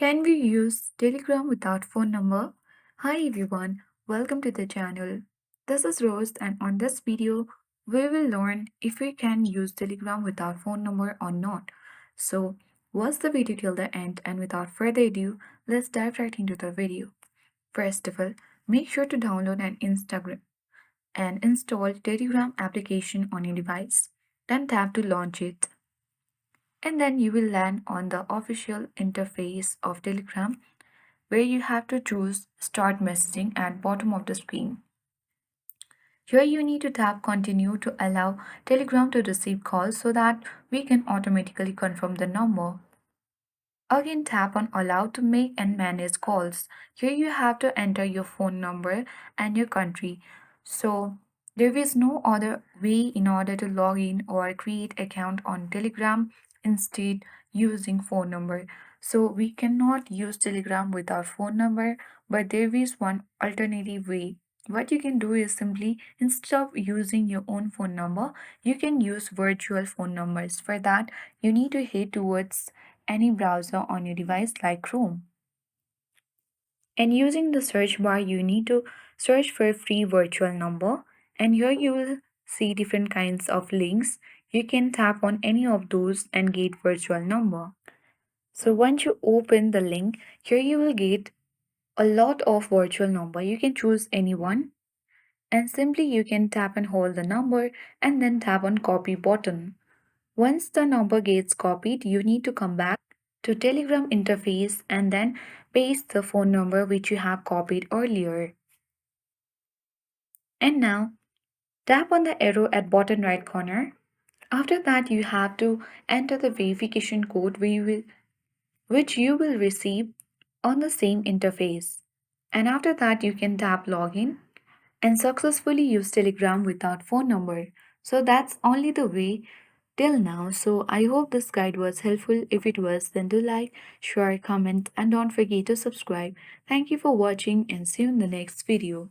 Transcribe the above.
Can we use Telegram without phone number? Hi everyone, welcome to the channel. This is Rose and on this video we will learn if we can use Telegram without phone number or not. So watch the video till the end and without further ado, let's dive right into the video. First of all, make sure to download an Instagram and install Telegram application on your device. Then tap to launch it and then you will land on the official interface of Telegram where you have to choose Start Messaging at bottom of the screen. Here you need to tap Continue to allow Telegram to receive calls so that we can automatically confirm the number. Again, tap on Allow to make and manage calls. Here you have to enter your phone number and your country. So there is no other way in order to log in or create account on Telegram instead using phone number. So we cannot use Telegram without phone number, but there is one alternative way. What you can do is simply instead of using your own phone number, you can use virtual phone numbers. For that, you need to head towards any browser on your device like Chrome. And using the search bar, you need to search for a free virtual number. And here you will see different kinds of links. You can tap on any of those and get virtual number. So once you open the link, here you will get a lot of virtual number. You can choose any one and simply you can tap and hold the number and then tap on copy button. Once the number gets copied, you need to come back to Telegram interface and then paste the phone number which you have copied earlier. And now tap on the arrow at bottom right corner. After that, you have to enter the verification code which you will receive on the same interface. And after that, you can tap login and successfully use Telegram without phone number. So that's only the way till now. So I hope this guide was helpful. If it was, then do like, share, comment, and don't forget to subscribe. Thank you for watching and see you in the next video.